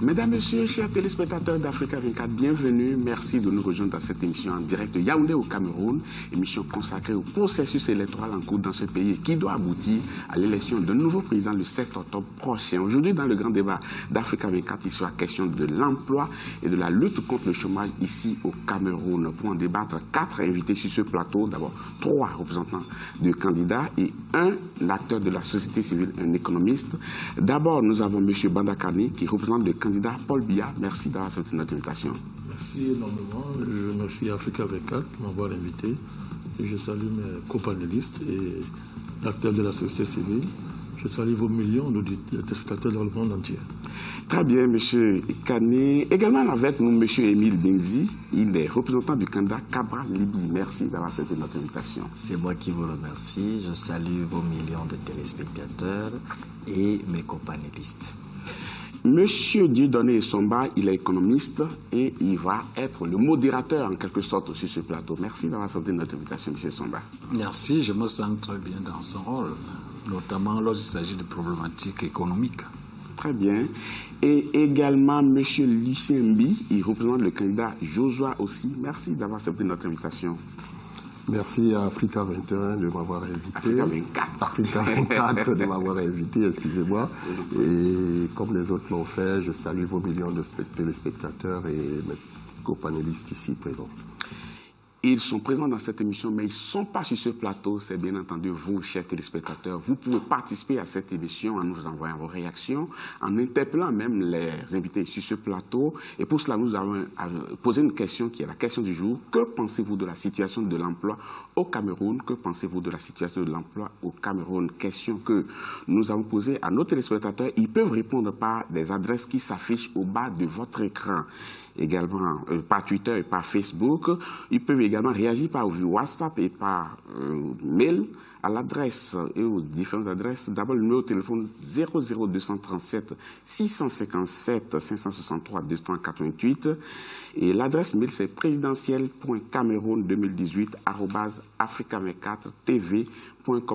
Mesdames, Messieurs, chers téléspectateurs d'Africa 24, bienvenue. Merci de nous rejoindre dans cette émission en direct de Yaoundé au Cameroun, émission consacrée au processus électoral en cours dans ce pays qui doit aboutir à l'élection d'un nouveau président le 7 octobre prochain. Aujourd'hui, dans le grand débat d'Africa 24, il sera question de l'emploi et de la lutte contre le chômage ici au Cameroun. Pour en débattre, 4 invités sur ce plateau. D'abord, 3 représentants de candidats et un acteur de la société civile, un économiste. D'abord, nous avons M. Bandakani qui représente le candidat Paul Biya. Merci d'avoir accepté notre invitation. Merci énormément. Je remercie Africa 24 de m'avoir invité. Et je salue mes copanélistes et l'acteur de la société civile. Je salue vos millions de téléspectateurs dans le monde entier. Très bien, M. Kani. Également avec nous, M. Émile Bengzi. Il est représentant du candidat Cabral Libi. Merci d'avoir accepté notre invitation. C'est moi qui vous remercie. Je salue vos millions de téléspectateurs et mes copanélistes. Monsieur Dieudonné Somba, il est économiste et il va être le modérateur en quelque sorte sur ce plateau. Merci d'avoir accepté notre invitation, M. Somba. Merci, je me sens très bien dans son rôle, notamment lorsqu'il s'agit de problématiques économiques. Très bien. Et également M. Lissembi, il représente le candidat Joshua aussi. Merci d'avoir accepté notre invitation. Merci à Africa 21 de m'avoir invité. Africa 24. Africa 24 de m'avoir invité, excusez-moi. Et comme les autres l'ont fait, je salue vos millions de téléspectateurs et mes copanélistes ici présents. Ils sont présents dans cette émission, mais ils ne sont pas sur ce plateau. C'est bien entendu vous, chers téléspectateurs. Vous pouvez participer à cette émission en nous envoyant vos réactions, en interpellant même les invités sur ce plateau. Et pour cela, nous avons posé une question qui est la question du jour. Que pensez-vous de la situation de l'emploi au Cameroun? Que pensez-vous de la situation de l'emploi au Cameroun? Question que nous avons posée à nos téléspectateurs. Ils peuvent répondre par des adresses qui s'affichent au bas de votre écran. Également par Twitter et par Facebook. Ils peuvent également réagir par WhatsApp et par mail à l'adresse et aux différentes adresses. D'abord, le numéro de téléphone 00237 657 563 288 et l'adresse mail c'est présidentiel.cameroun2018@africa24tv.com.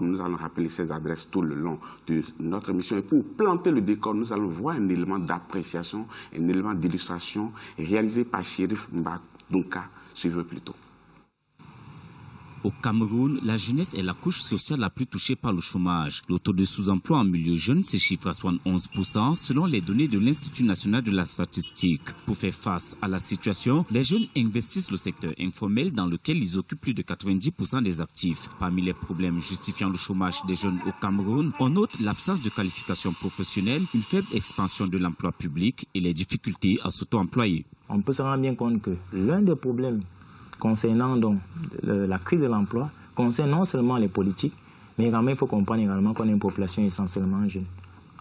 Nous allons rappeler ces adresses tout le long de notre émission. Et pour planter le décor, nous allons voir un élément d'appréciation, un élément d'illustration réalisé par Chérif Mbadouka. Suivez plutôt. Au Cameroun, la jeunesse est la couche sociale la plus touchée par le chômage. Le taux de sous-emploi en milieu jeune se chiffre à 71% selon les données de l'Institut national de la statistique. Pour faire face à la situation, les jeunes investissent le secteur informel dans lequel ils occupent plus de 90% des actifs. Parmi les problèmes justifiant le chômage des jeunes au Cameroun, on note l'absence de qualification professionnelle, une faible expansion de l'emploi public et les difficultés à s'auto-employer. On peut se rendre bien compte que l'un des problèmes concernant donc la crise de l'emploi concerne non seulement les politiques, mais également il faut comprendre également qu'on a une population essentiellement jeune,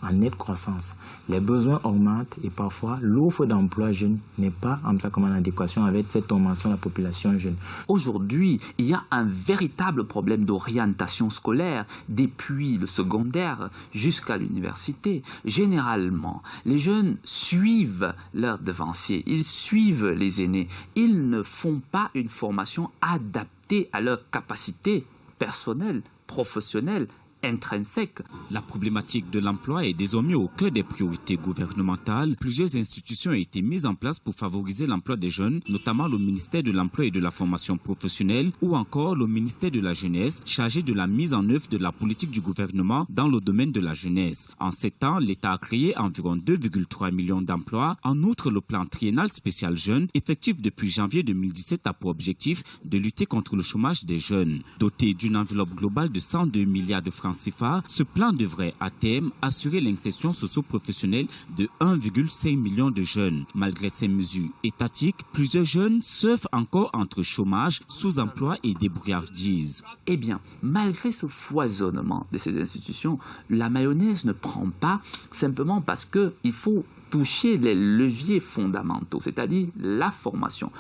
en nette croissance. Les besoins augmentent et parfois l'offre d'emploi jeune n'est pas en adéquation avec cette augmentation de la population jeune. Aujourd'hui, il y a un véritable problème d'orientation scolaire depuis le secondaire jusqu'à l'université. Généralement, les jeunes suivent leurs devanciers, ils suivent les aînés. Ils ne font pas une formation adaptée à leurs capacités personnelles, professionnelles, intrinsèque. La problématique de l'emploi est désormais au cœur des priorités gouvernementales. Plusieurs institutions ont été mises en place pour favoriser l'emploi des jeunes, notamment le ministère de l'Emploi et de la Formation professionnelle ou encore le ministère de la Jeunesse, chargé de la mise en œuvre de la politique du gouvernement dans le domaine de la jeunesse. En 7 ans, l'État a créé environ 2,3 millions d'emplois. En outre, le plan triennal spécial jeunes, effectif depuis janvier 2017, a pour objectif de lutter contre le chômage des jeunes. Doté d'une enveloppe globale de 102 milliards de francs CFA, ce plan devrait à terme assurer l'insertion socio-professionnelle de 1,5 million de jeunes. Malgré ces mesures étatiques, plusieurs jeunes surfent encore entre chômage, sous-emploi et débrouillardise. Eh bien, malgré ce foisonnement de ces institutions, la mayonnaise ne prend pas simplement parce qu'il faut toucher les leviers fondamentaux, c'est-à-dire la formation.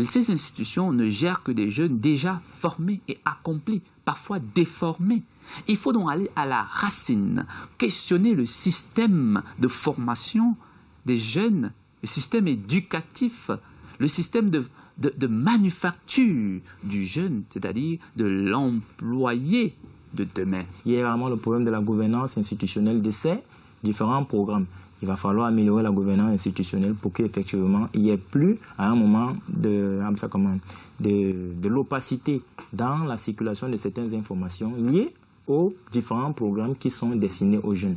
Ces institutions ne gèrent que des jeunes déjà formés et accomplis, parfois déformés. Il faut donc aller à la racine, questionner le système de formation des jeunes, le système éducatif, le système de manufacture du jeune, c'est-à-dire de l'employé de demain. Il y a également le problème de la gouvernance institutionnelle de ces différents programmes. Il va falloir améliorer la gouvernance institutionnelle pour qu'effectivement, il n'y ait plus, à un moment, de l'opacité dans la circulation de certaines informations liées aux différents programmes qui sont destinés aux jeunes.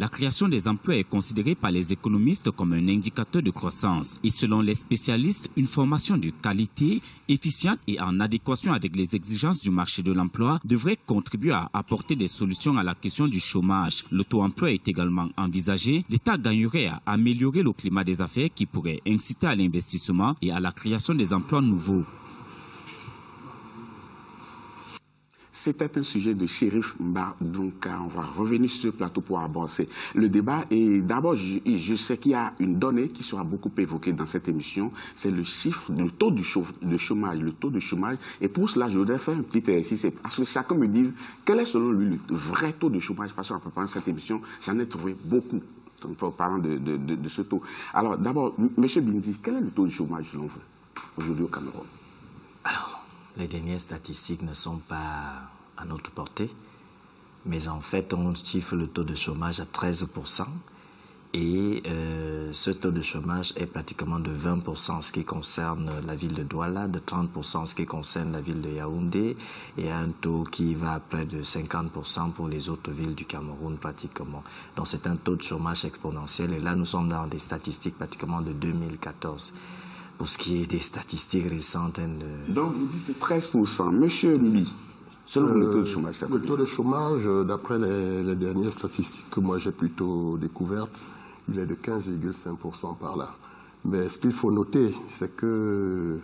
La création des emplois est considérée par les économistes comme un indicateur de croissance. Et selon les spécialistes, une formation de qualité, efficiente et en adéquation avec les exigences du marché de l'emploi devrait contribuer à apporter des solutions à la question du chômage. L'auto-emploi est également envisagé. L'État gagnerait à améliorer le climat des affaires qui pourrait inciter à l'investissement et à la création des emplois nouveaux. C'était un sujet de Chérif Mba, donc on va revenir sur ce plateau pour avancer le débat. Et d'abord, je sais qu'il y a une donnée qui sera beaucoup évoquée dans cette émission, c'est le chiffre, le taux de chômage, le taux de chômage. Et pour cela, je voudrais faire un petit exercice, parce que chacun me dise quel est selon lui le vrai taux de chômage, parce qu'en préparant cette émission, j'en ai trouvé beaucoup. En parlant de ce taux. Alors d'abord, M. Bindi, quel est le taux de chômage selon vous aujourd'hui au Cameroun? Alors, les dernières statistiques ne sont pas à notre portée, mais en fait, on chiffre le taux de chômage à 13%, et ce taux de chômage est pratiquement de 20% en ce qui concerne la ville de Douala, de 30% en ce qui concerne la ville de Yaoundé, et un taux qui va à près de 50% pour les autres villes du Cameroun pratiquement. Donc c'est un taux de chômage exponentiel, et là nous sommes dans des statistiques pratiquement de 2014. Pour ce qui est des statistiques récentes. Donc vous dites 13%. Monsieur Lee, selon le taux de chômage, le taux de chômage, d'après les dernières statistiques que moi j'ai plutôt découvertes, il est de 15,5% par là. Mais ce qu'il faut noter, c'est que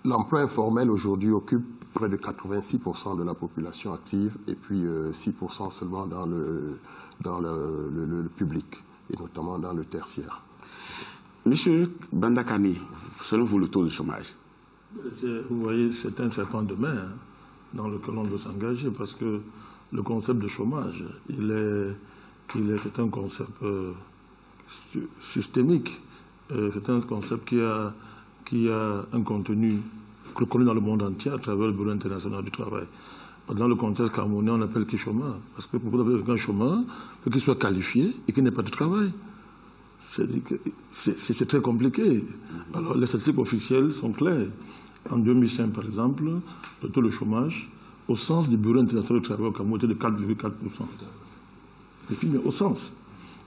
l'emploi informel aujourd'hui occupe près de 86% de la population active, et puis 6% seulement dans le public, et notamment dans le tertiaire. Monsieur Bandakani, selon vous, le taux de chômage? Vous voyez, c'est un serpent de mer dans lequel on veut s'engager, parce que le concept de chômage, c'est un concept systémique. C'est un concept qui a un contenu reconnu dans le monde entier à travers le Bureau international du travail. Dans le contexte camerounais, on appelle qui chômeur? Parce que pour vous appeler un chômeur, il faut qu'il soit qualifié et qu'il n'ait pas de travail. C'est très compliqué. Alors, les statistiques officielles sont claires. En 2005, par exemple, le taux de chômage, au sens du Bureau international du travail au Cameroun, était de 4,4%. Mais au sens.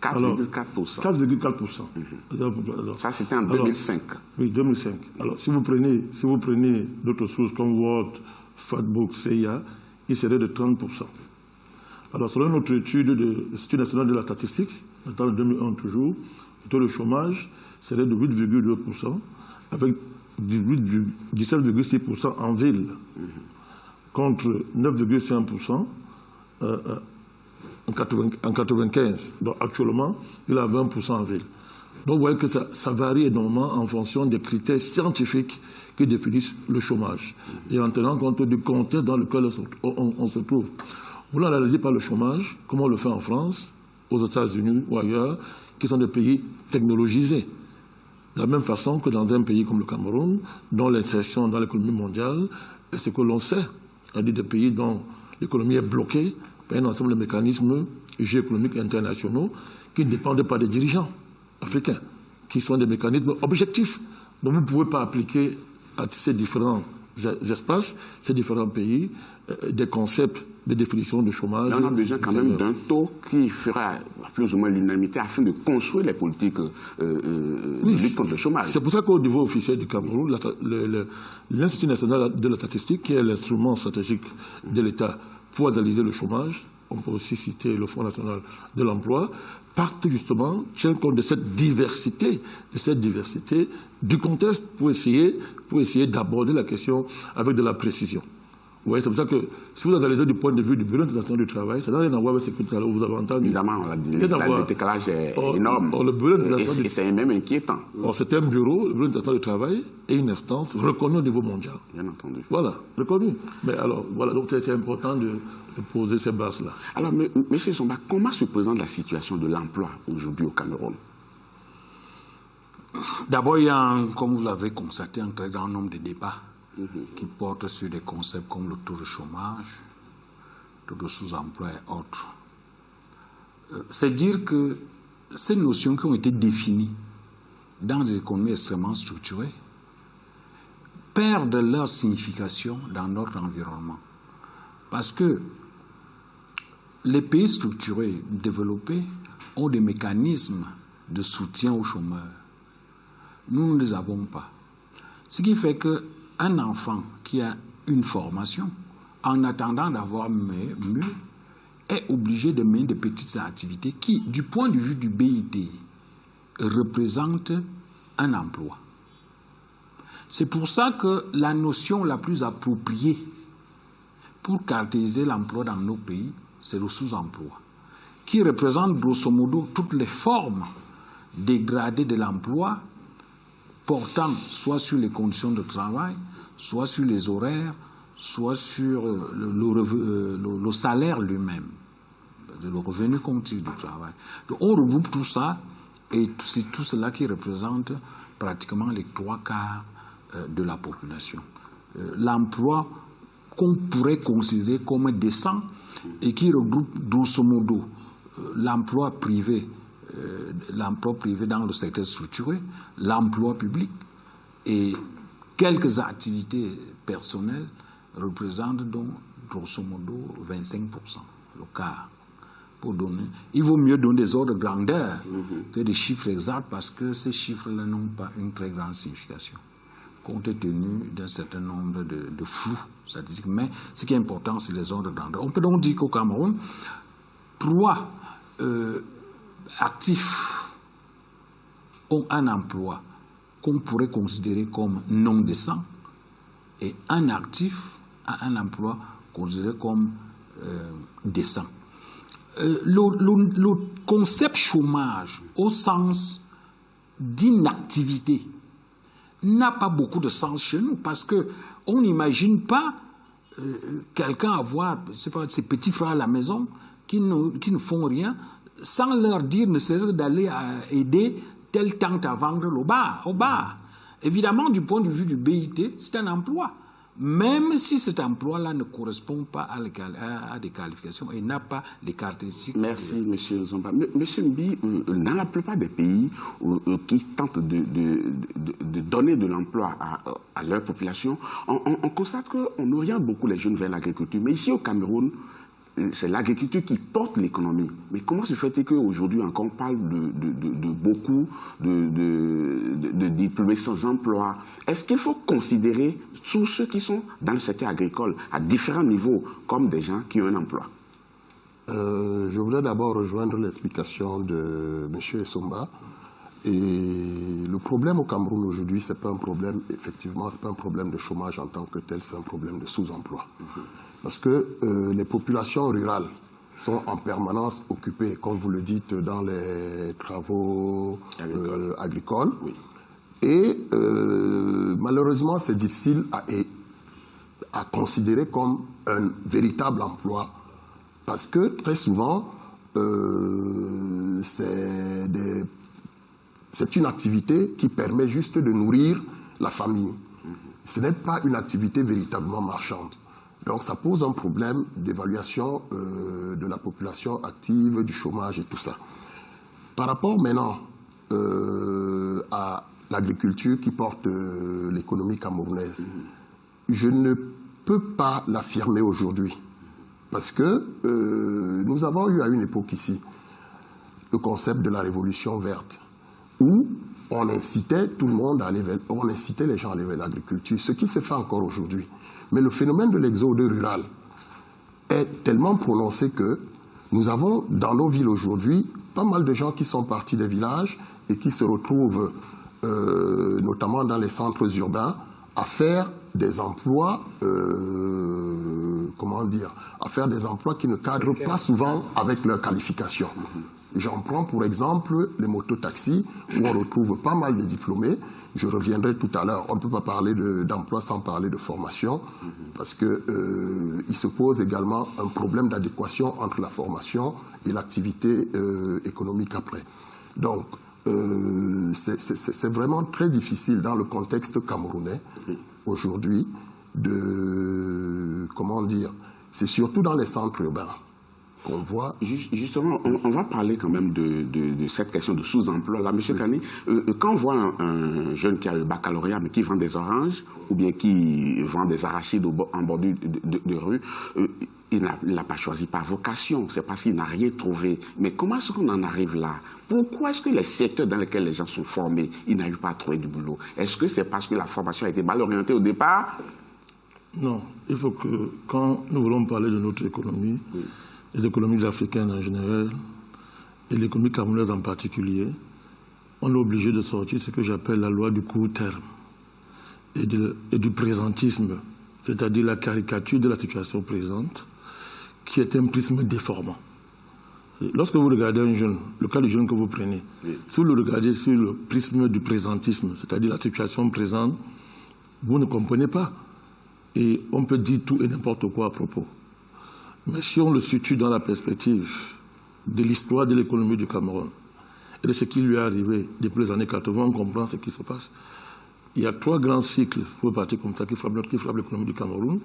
4,4%. 4,4%. Ça, c'était en 2005. Oui, 2005. Alors, si vous prenez d'autres sources comme World, Fatbook, CIA, il serait de 30%. Alors, selon notre étude de l'Institut national de la statistique, en 2001 toujours, le taux de chômage serait de 8,2%, avec 17,6% en ville, contre 9,5% en 1995. Donc actuellement, il a 20% en ville. Donc vous voyez que ça varie énormément en fonction des critères scientifiques qui définissent le chômage, et en tenant compte du contexte dans lequel on se trouve. Vous l'analysez par le chômage, comme on le fait en France, aux États-Unis ou ailleurs, qui sont des pays technologisés. De la même façon que dans un pays comme le Cameroun, dont l'insertion dans l'économie mondiale est ce que l'on sait, c'est-à-dire des pays dont l'économie est bloquée par un ensemble de mécanismes géoéconomiques internationaux qui ne dépendent pas des dirigeants africains, qui sont des mécanismes objectifs. Donc vous ne pouvez pas appliquer à ces différents espaces, ces différents pays, des concepts de définition de chômage. Là, on a besoin quand même d'un taux qui fera plus ou moins l'unanimité afin de construire les politiques de lutte contre le chômage. C'est pour ça qu'au niveau officiel du Cameroun, l'Institut national de la statistique, qui est l'instrument stratégique de l'État pour analyser le chômage, on peut aussi citer le Fonds national de l'emploi, partent justement, tient compte de cette diversité du contexte pour essayer d'aborder la question avec de la précision. Oui, c'est pour ça que si vous analysez du point de vue du Bureau international du travail, ça n'a rien à voir avec ce que vous avez entendu. Évidemment, le décalage est énorme. Et c'est même inquiétant. C'est un bureau, le Bureau international du travail, et une instance reconnue au niveau mondial. Bien entendu. Voilà, reconnue. Mais alors, voilà, donc c'est important de poser ces bases-là. Alors, M. Somba, comment se présente la situation de l'emploi aujourd'hui au Cameroun? D'abord, il y a, comme vous l'avez constaté, un très grand nombre de débats qui portent sur des concepts comme le taux de chômage, le taux de sous-emploi et autres. C'est dire que ces notions qui ont été définies dans des économies extrêmement structurées perdent leur signification dans notre environnement. Parce que les pays structurés, développés, ont des mécanismes de soutien aux chômeurs. Nous ne les avons pas. Ce qui fait qu'un enfant qui a une formation, en attendant d'avoir mieux, est obligé de mener des petites activités qui, du point de vue du BIT, représentent un emploi. C'est pour ça que la notion la plus appropriée pour caractériser l'emploi dans nos pays, c'est le sous-emploi, qui représente grosso modo toutes les formes dégradées de l'emploi, portant soit sur les conditions de travail, soit sur les horaires, soit sur le salaire lui-même, le revenu qu'on tire du travail. Donc on regroupe tout ça, et c'est tout cela qui représente pratiquement les 3/4 de la population. L'emploi qu'on pourrait considérer comme décent et qui regroupe grosso modo l'emploi privé dans le secteur structuré, l'emploi public et quelques activités personnelles représentent donc grosso modo 25%, le quart. Pour donner. Il vaut mieux donner des ordres de grandeur que des chiffres exacts parce que ces chiffres-là n'ont pas une très grande signification, compte tenu d'un certain nombre de flous statistiques. Mais ce qui est important, c'est les ordres de grandeur. On peut donc dire qu'au Cameroun, 3 actifs ont un emploi qu'on pourrait considérer comme non décent et un actif a un emploi considéré comme décent. Le concept chômage au sens d'inactivité n'a pas beaucoup de sens chez nous parce qu'on n'imagine pas quelqu'un avoir ses petits frères à la maison qui ne font rien sans leur dire ne serait-ce que d'aller aider telle tante à vendre au bar. Évidemment, du point de vue du BIT, c'est un emploi. Même si cet emploi-là ne correspond pas à des qualifications et n'a pas les caractéristiques. Merci, M. Zomba. Monsieur Mbi, dans la plupart des pays qui tentent de donner de l'emploi à leur population, on constate qu'on oriente beaucoup les jeunes vers l'agriculture. Mais ici au Cameroun, c'est l'agriculture qui porte l'économie. Mais comment se fait-il qu'aujourd'hui encore on parle de beaucoup de diplômés sans emploi? Est-ce qu'il faut considérer tous ceux qui sont dans le secteur agricole à différents niveaux comme des gens qui ont un emploi? Je voudrais d'abord rejoindre l'explication de M. Essomba. Et le problème au Cameroun aujourd'hui, c'est pas un problème, effectivement, c'est pas un problème de chômage en tant que tel, c'est un problème de sous-emploi. Parce que les populations rurales sont en permanence occupées, comme vous le dites, dans les travaux agricoles. Oui. Et malheureusement, c'est difficile à considérer comme un véritable emploi. Parce que très souvent, c'est une activité qui permet juste de nourrir la famille. Ce n'est pas une activité véritablement marchande. Donc ça pose un problème d'évaluation de la population active, du chômage et tout ça. Par rapport maintenant à l'agriculture qui porte l'économie camerounaise, je ne peux pas l'affirmer aujourd'hui. Parce que nous avons eu à une époque ici le concept de la révolution verte, où on incitait tout le monde on incitait les gens à aller vers l'agriculture, ce qui se fait encore aujourd'hui. Mais le phénomène de l'exode rural est tellement prononcé que nous avons dans nos villes aujourd'hui pas mal de gens qui sont partis des villages et qui se retrouvent notamment dans les centres urbains à faire des emplois, à faire des emplois qui ne cadrent pas souvent avec leur qualification. J'en prends pour exemple les mototaxis où on retrouve pas mal de diplômés. Je reviendrai tout à l'heure. On ne peut pas parler d'emploi sans parler de formation parce qu'il se pose également un problème d'adéquation entre la formation et l'activité économique après. Donc, c'est vraiment très difficile dans le contexte camerounais aujourd'hui c'est surtout dans les centres urbains qu'on voit. Justement, on va parler quand même de cette question de sous-emploi. Là, M. Kani, quand on voit un jeune qui a le baccalauréat mais qui vend des oranges ou bien qui vend des arachides en bordure de rue, il n'a pas choisi par vocation, c'est parce qu'il n'a rien trouvé. Mais comment est-ce qu'on en arrive là? Pourquoi est-ce que les secteurs dans lesquels les gens sont formés, ils n'arrivent pas à trouver du boulot? Est-ce que c'est parce que la formation a été mal orientée au départ? Non, il faut que, quand nous voulons parler de notre économie, les économies africaines en général, et l'économie camerounaise en particulier, on est obligé de sortir ce que j'appelle la loi du court terme et du présentisme, c'est-à-dire la caricature de la situation présente, qui est un prisme déformant. Lorsque vous regardez un jeune, le cas du jeune que vous prenez, si vous le regardez sur le prisme du présentisme, c'est-à-dire la situation présente, vous ne comprenez pas. Et on peut dire tout et n'importe quoi à propos. Mais si on le situe dans la perspective de l'histoire de l'économie du Cameroun et de ce qui lui est arrivé depuis les années 80, on comprend ce qui se passe. Il y a 3 grands cycles, pour partir comme ça, qui frappent l'économie du Cameroun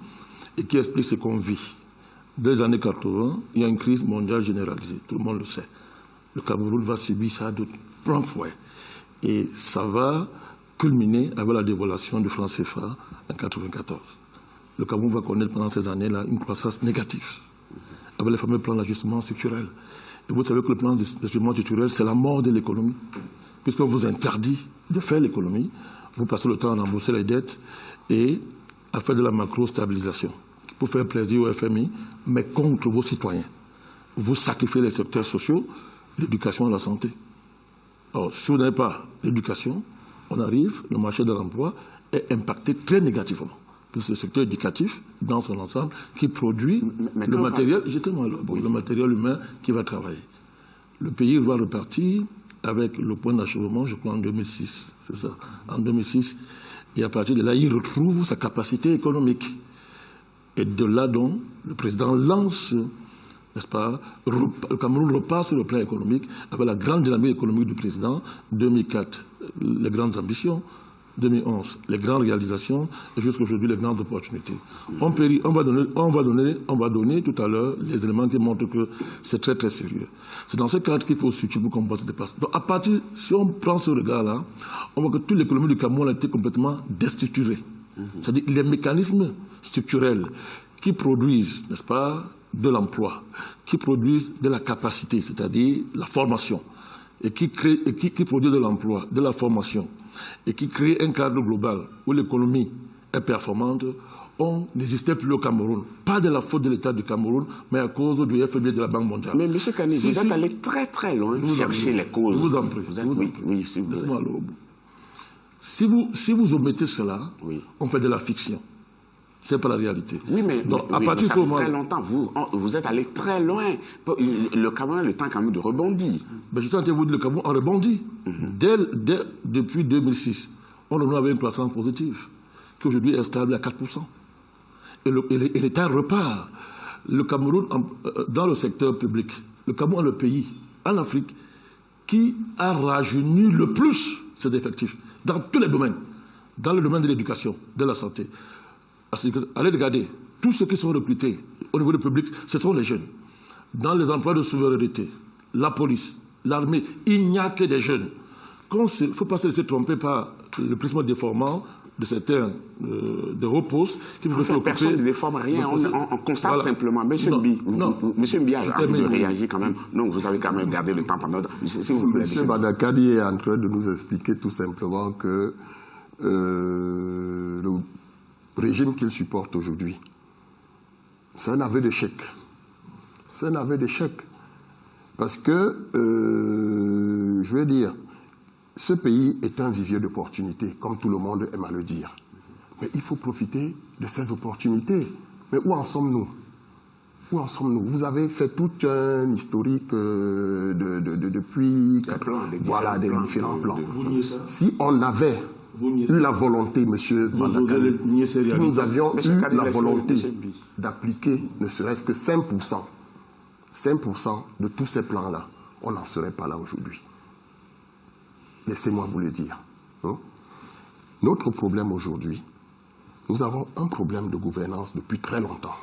et qui expliquent ce qu'on vit. Dès les années 80, il y a une crise mondiale généralisée, tout le monde le sait. Le Cameroun va subir ça de plein fouet. Et ça va culminer avec la dévaluation du franc CFA en 1994. Le Cameroun va connaître pendant ces années-là une croissance négative, avec les fameux plans d'ajustement structurel. Et vous savez que le plan d'ajustement structurel, c'est la mort de l'économie, puisqu'on vous interdit de faire l'économie, vous passez le temps à rembourser les dettes et à faire de la macro-stabilisation, pour faire plaisir au FMI, mais contre vos citoyens. Vous sacrifiez les secteurs sociaux, l'éducation et la santé. Alors, si vous n'avez pas l'éducation, on arrive, le marché de l'emploi est impacté très négativement. Le secteur éducatif, dans son ensemble, qui produit le matériel, le matériel humain qui va travailler. Le pays va repartir avec le point d'achèvement, je crois, en 2006. C'est ça, en 2006. Et à partir de là, il retrouve sa capacité économique. Et de là, donc, le président lance, n'est-ce pas, le Cameroun repart sur le plan économique avec la grande dynamique économique du président, 2004, les grandes ambitions, 2011, les grandes réalisations et jusqu'à aujourd'hui les grandes opportunités. On va donner tout à l'heure les éléments qui montrent que c'est très très sérieux. C'est dans ce cadre qu'il faut situer pour comprendre ce qui se passe. Donc à partir, si on prend ce regard-là, on voit que toute l'économie du Cameroun a été complètement déstructurée. C'est-à-dire les mécanismes structurels qui produisent, n'est-ce pas, de l'emploi, qui produisent de la capacité, c'est-à-dire la formation, et qui produisent de l'emploi, de la formation, et qui crée un cadre global où l'économie est performante, on n'existait plus au Cameroun. Pas de la faute de l'État du Cameroun, mais à cause du FMI de la Banque mondiale. Mais M. Kani, vous êtes allé très très loin chercher les causes. Je vous en prie. Oui, s'il vous plaît. Si vous omettez cela, on fait de la fiction. Ce n'est pas la réalité. Oui, mais donc, à partir de ce moment, très longtemps, vous êtes allé très loin. Le Cameroun a le temps quand même de rebondir. Ben, je suis en train de vous dire que le Cameroun a rebondi. Depuis 2006, on avait une croissance positive, qui aujourd'hui est stable à 4%. Et l'État repart. Le Cameroun, dans le secteur public, le Cameroun est le pays en Afrique qui a rajeuni le plus ses effectifs, dans tous les domaines. Dans le domaine de l'éducation, de la santé. Allez regarder, tous ceux qui sont recrutés au niveau du public, ce sont les jeunes. Dans les emplois de souveraineté, la police, l'armée, il n'y a que des jeunes. Il ne faut pas se laisser tromper par le prisme déformant de certains de hauts postes qui vous fait personne ne déforme rien, on constate voilà. Simplement. Monsieur Mbi a envie de réagir quand même. Non, vous avez quand même gardé le temps pendant. S'il vous plaît. Monsieur Badakadi est en train de nous expliquer tout simplement que le régime qu'il supporte aujourd'hui, c'est un aveu d'échec. C'est un aveu d'échec. Parce que, je veux dire, ce pays est un vivier d'opportunités, comme tout le monde aime à le dire. Mais il faut profiter de ces opportunités. Mais où en sommes-nous? Où en sommes-nous? Vous avez fait tout un historique depuis voilà, des différents plans. Si on avait eu la volonté, monsieur Vandakane, si nous avions eu la volonté d'appliquer ne serait-ce que 5% de tous ces plans-là, on n'en serait pas là aujourd'hui. Laissez-moi vous le dire. Notre problème aujourd'hui, nous avons un problème de gouvernance depuis très longtemps.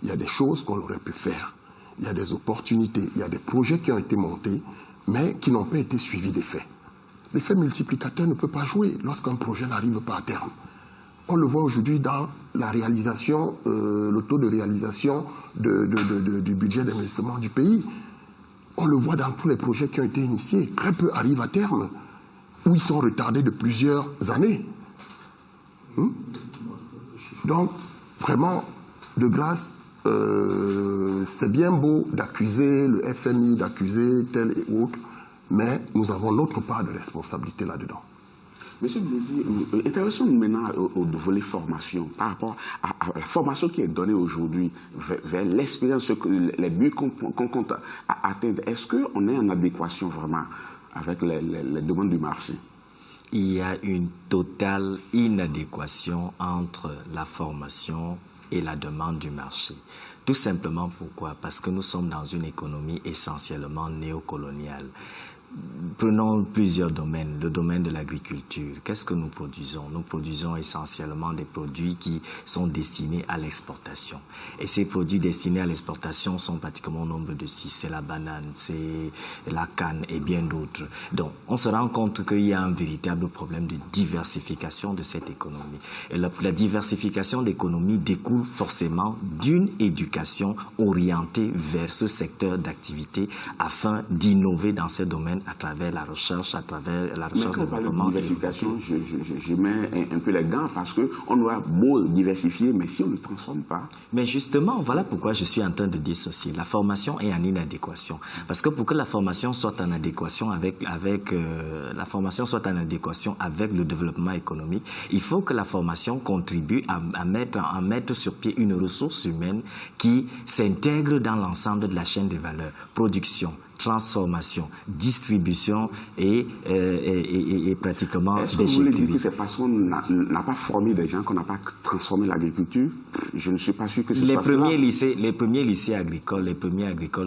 Il y a des choses qu'on aurait pu faire. il y a des opportunités, il y a des projets qui ont été montés, mais qui n'ont pas été suivis d'effets. L'effet multiplicateur ne peut pas jouer lorsqu'un projet n'arrive pas à terme. On le voit aujourd'hui dans la réalisation, le taux de réalisation du budget d'investissement du pays. On le voit dans tous les projets qui ont été initiés. Très peu arrivent à terme, ou ils sont retardés de plusieurs années. Donc, vraiment, de grâce, c'est bien beau d'accuser le FMI, d'accuser tel et autre, mais nous avons notre part de responsabilité là-dedans. Monsieur Blazy, intéressons-nous maintenant au volet formation, par rapport à la formation qui est donnée aujourd'hui vers l'expérience, les buts qu'on compte atteindre. Est-ce qu'on est en adéquation vraiment avec les demandes du marché? Il y a une totale inadéquation entre la formation et la demande du marché. Tout simplement pourquoi? Parce que nous sommes dans une économie essentiellement néocoloniale. Prenons plusieurs domaines. Le domaine de l'agriculture. Qu'est-ce que nous produisons? Nous produisons essentiellement des produits qui sont destinés à l'exportation. Et ces produits destinés à l'exportation sont pratiquement au nombre de 6. C'est la banane, c'est la canne et bien d'autres. Donc, on se rend compte qu'il y a un véritable problème de diversification de cette économie. Et la diversification de l'économie découle forcément d'une éducation orientée vers ce secteur d'activité afin d'innover dans ces domaines à travers la recherche, développement. Mais quand on parle de diversification, je mets un peu les gants parce qu'on doit beau diversifier, mais si on ne le transforme pas. Mais justement, voilà pourquoi je suis en train de dissocier. La formation est en inadéquation. Parce que pour que la formation soit en adéquation avec le développement économique, il faut que la formation contribue à mettre sur pied une ressource humaine qui s'intègre dans l'ensemble de la chaîne des valeurs. Production, transformation, distribution et pratiquement est-ce que vous voulez dire que c'est parce qu'on n'a pas formé des gens qu'on n'a pas transformé l'agriculture? Je ne suis pas sûr que ce soit cela. Les premiers lycées agricoles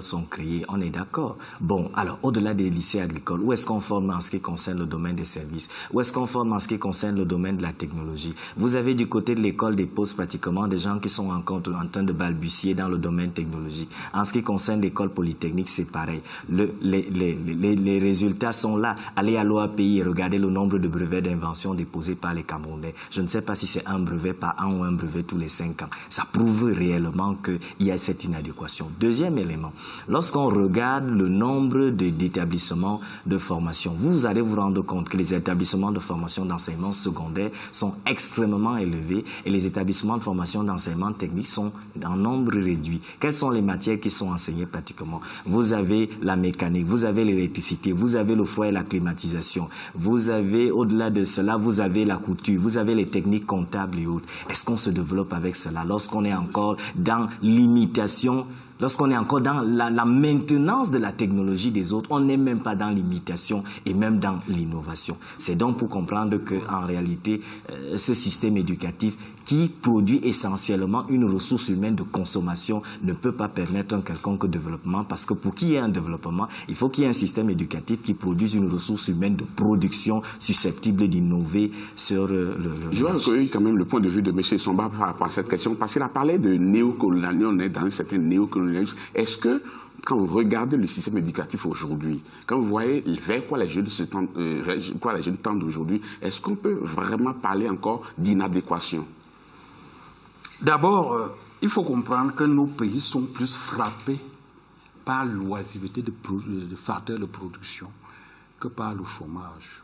sont créés, on est d'accord. Bon, alors, au-delà des lycées agricoles, où est-ce qu'on forme en ce qui concerne le domaine des services? Où est-ce qu'on forme en ce qui concerne le domaine de la technologie? Vous avez du côté de l'école des postes pratiquement des gens qui sont encore en train de balbutier dans le domaine technologique. En ce qui concerne l'école polytechnique, c'est pareil. Les résultats sont là. Allez à l'OAPI et regardez le nombre de brevets d'invention déposés par les Camerounais. Je ne sais pas si c'est un brevet par an ou un brevet tous les 5 ans. Ça prouve réellement qu'il y a cette inadéquation. Deuxième élément, lorsqu'on regarde le nombre d'établissements de formation, vous allez vous rendre compte que les établissements de formation d'enseignement secondaire sont extrêmement élevés et les établissements de formation d'enseignement technique sont en nombre réduit. Quelles sont les matières qui sont enseignées pratiquement? Vous avez la mécanique, vous avez l'électricité, vous avez le froid et la climatisation, vous avez, au-delà de cela, vous avez la couture, vous avez les techniques comptables et autres. Est-ce qu'on se développe avec cela lorsqu'on est encore dans l'imitation, lorsqu'on est encore dans la maintenance de la technologie des autres? On n'est même pas dans l'imitation et même dans l'innovation. C'est donc pour comprendre qu'en réalité, ce système éducatif qui produit essentiellement une ressource humaine de consommation ne peut pas permettre un quelconque développement, parce que pour qu'il y ait un développement, il faut qu'il y ait un système éducatif qui produise une ressource humaine de production susceptible d'innover sur Je vais recueillir quand même le point de vue de M. Somba par rapport à cette question, parce qu'il a parlé de néocolonialisme, on est dans un certain néocolonialisme. Est-ce que quand vous regardez le système éducatif aujourd'hui, quand vous voyez vers quoi les jeunes tendent aujourd'hui, est-ce qu'on peut vraiment parler encore d'inadéquation? D'abord, il faut comprendre que nos pays sont plus frappés par l'oisiveté de facteurs de production que par le chômage,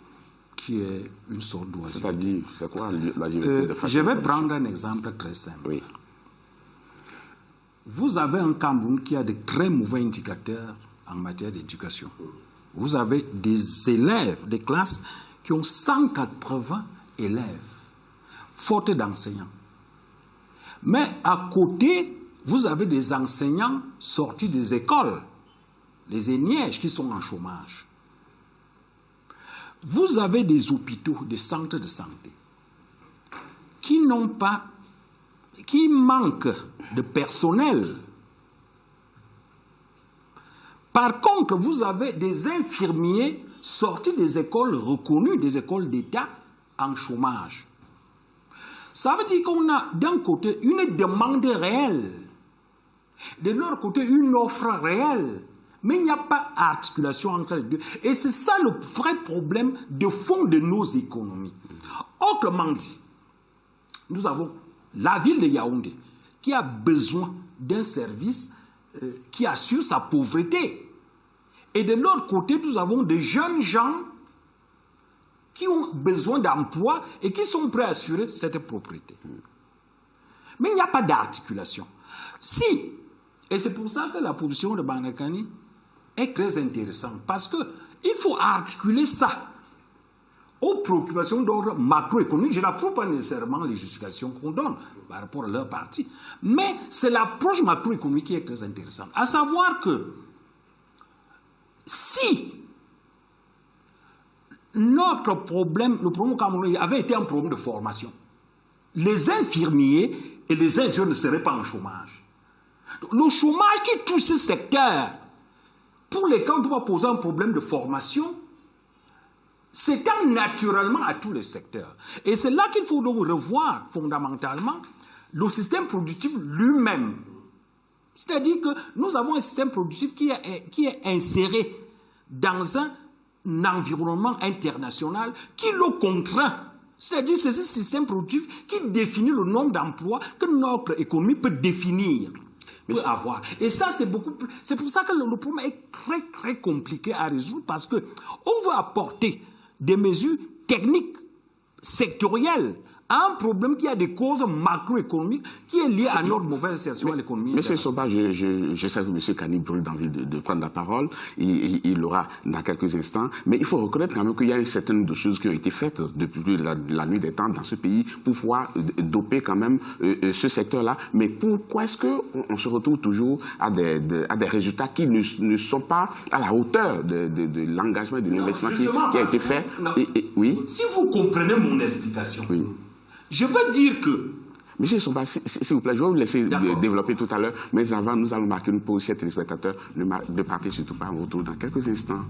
qui est une sorte d'oisiveté. C'est-à-dire, c'est quoi l'oisiveté de facteurs? Je vais prendre un exemple très simple. Oui. Vous avez un Cameroun qui a de très mauvais indicateurs en matière d'éducation. Vous avez des élèves, des classes qui ont 180 élèves, faute d'enseignants. Mais à côté, vous avez des enseignants sortis des écoles, les ENIEJ qui sont en chômage. Vous avez des hôpitaux, des centres de santé qui manquent de personnel. Par contre, vous avez des infirmiers sortis des écoles reconnues, des écoles d'État, en chômage. Ça veut dire qu'on a d'un côté une demande réelle De leur côté, une offre réelle. Mais il n'y a pas d'articulation entre les deux. Et c'est ça le vrai problème de fond de nos économies. Autrement dit, nous avons la ville de Yaoundé qui a besoin d'un service qui assure sa pauvreté. Et de l'autre côté, nous avons des jeunes gens qui ont besoin d'emploi et qui sont prêts à assurer cette propriété. Mais il n'y a pas d'articulation. Si, et c'est pour ça que la position de Banakani est très intéressante, parce qu'il faut articuler ça aux préoccupations d'ordre macroéconomique. Je n'approuve pas nécessairement les justifications qu'on donne par rapport à leur parti, mais c'est l'approche macroéconomique qui est très intéressante. À savoir que si notre problème, le problème camerounais avait été un problème de formation, les infirmiers et les ingénieurs ne seraient pas en chômage. Le chômage qui touche ce secteur, pour lesquels on doit poser un problème de formation, s'étend naturellement à tous les secteurs. Et c'est là qu'il faut donc revoir fondamentalement le système productif lui-même. C'est-à-dire que nous avons un système productif qui est inséré dans un environnement international qui le contraint. C'est-à-dire que c'est ce système productif qui définit le nombre d'emplois que notre économie peut définir. Avoir. Et ça, c'est beaucoup plus. C'est pour ça que le problème est très, très compliqué à résoudre, parce qu'on veut apporter des mesures techniques, sectorielles, à un problème qui a des causes macroéconomiques qui est lié à notre mauvaise situation à l'économie. Monsieur Soba, je sais que M. Kani brûle d'envie de prendre la parole. Il l'aura dans quelques instants. Mais il faut reconnaître quand même qu'il y a une certaine de choses qui ont été faites depuis la nuit des temps dans ce pays pour pouvoir doper quand même ce secteur-là. Mais pourquoi est-ce qu'on se retrouve toujours à des résultats qui ne sont pas à la hauteur de l'engagement et de l'investissement qui a été fait? Oui. Si vous comprenez mon explication, oui. Je veux dire que... Monsieur Soba, s'il vous plaît, je vais vous laisser développer tout à l'heure, mais avant, nous allons marquer une pause, chers téléspectateurs, ne partez surtout pas, on vous retrouve dans quelques instants.